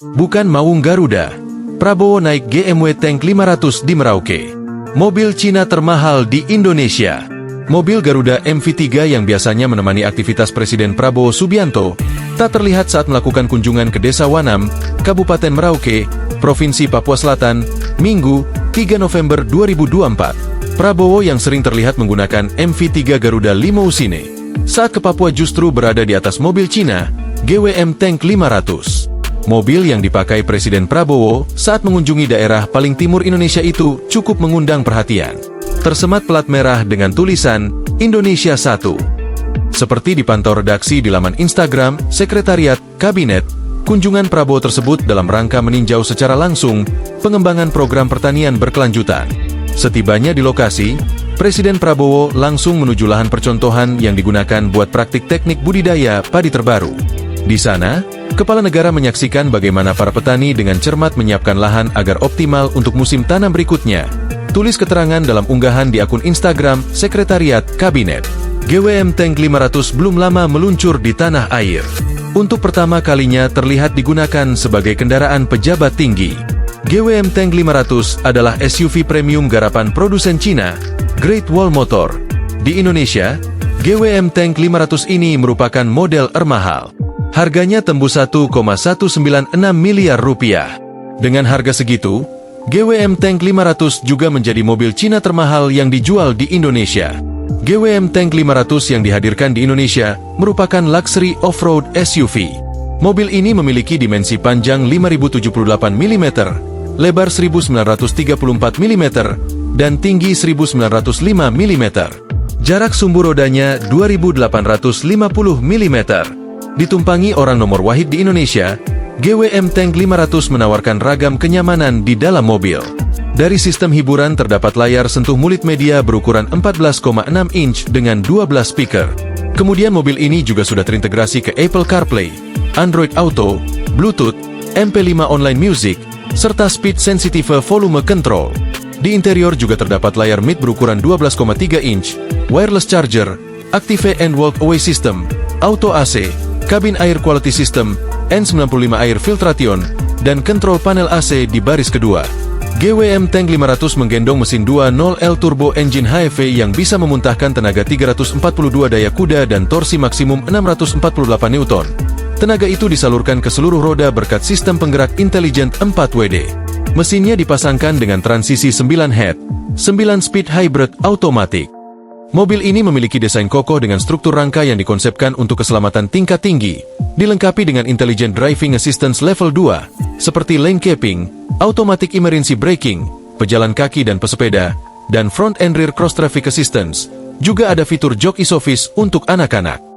Bukan Maung Garuda. Prabowo naik GMW Tank 500 di Merauke. Mobil Cina termahal di Indonesia. Mobil Garuda MV3 yang biasanya menemani aktivitas Presiden Prabowo Subianto tak terlihat saat melakukan kunjungan ke Desa Wanam, Kabupaten Merauke, Provinsi Papua Selatan, Minggu, 3 November 2024. Prabowo yang sering terlihat menggunakan MV3 Garuda Limousine saat ke Papua justru berada di atas mobil Cina, GWM Tank 500. Mobil yang dipakai Presiden Prabowo saat mengunjungi daerah paling timur Indonesia itu cukup mengundang perhatian. Tersemat plat merah dengan tulisan Indonesia 1. Seperti dipantau redaksi di laman Instagram Sekretariat Kabinet, kunjungan Prabowo tersebut dalam rangka meninjau secara langsung pengembangan program pertanian berkelanjutan. Setibanya di lokasi, Presiden Prabowo langsung menuju lahan percontohan yang digunakan buat praktik teknik budidaya padi terbaru. Di sana, Kepala Negara menyaksikan bagaimana para petani dengan cermat menyiapkan lahan agar optimal untuk musim tanam berikutnya. Tulis keterangan dalam unggahan di akun Instagram Sekretariat Kabinet. GWM Tank 500 belum lama meluncur di tanah air. Untuk pertama kalinya terlihat digunakan sebagai kendaraan pejabat tinggi. GWM Tank 500 adalah SUV premium garapan produsen Cina, Great Wall Motor. Di Indonesia, GWM Tank 500 ini merupakan model termahal. Harganya tembus 1,196 miliar rupiah. Dengan harga segitu, GWM Tank 500 juga menjadi mobil Cina termahal yang dijual di Indonesia. GWM Tank 500 yang dihadirkan di Indonesia merupakan luxury off-road SUV. Mobil ini memiliki dimensi panjang 5078 mm, lebar 1934 mm, dan tinggi 1905 mm. Jarak sumbu rodanya 2850 mm. Ditumpangi orang nomor wahid di Indonesia, GWM Tank 500 menawarkan ragam kenyamanan di dalam mobil. Dari sistem hiburan terdapat layar sentuh multimedia berukuran 14,6 inch dengan 12 speaker. Kemudian mobil ini juga sudah terintegrasi ke Apple CarPlay, Android Auto, Bluetooth, MP5 Online Music, serta Speed Sensitive Volume Control. Di interior juga terdapat layar mid berukuran 12,3 inch, wireless charger, Active and Walk Away System, Auto AC, kabin air quality system, N95 air filtration, dan kontrol panel AC di baris kedua. GWM Tank 500 menggendong mesin 2.0L turbo engine HEV yang bisa memuntahkan tenaga 342 daya kuda dan torsi maksimum 648 Newton. Tenaga itu disalurkan ke seluruh roda berkat sistem penggerak Intelligent 4WD. Mesinnya dipasangkan dengan transisi 9 head, 9 speed hybrid automatic. Mobil ini memiliki desain kokoh dengan struktur rangka yang dikonsepkan untuk keselamatan tingkat tinggi, dilengkapi dengan Intelligent Driving Assistance Level 2, seperti lane keeping, automatic emergency braking, pejalan kaki dan pesepeda, dan front and rear cross traffic assistance. Juga ada fitur jok isofis untuk anak-anak.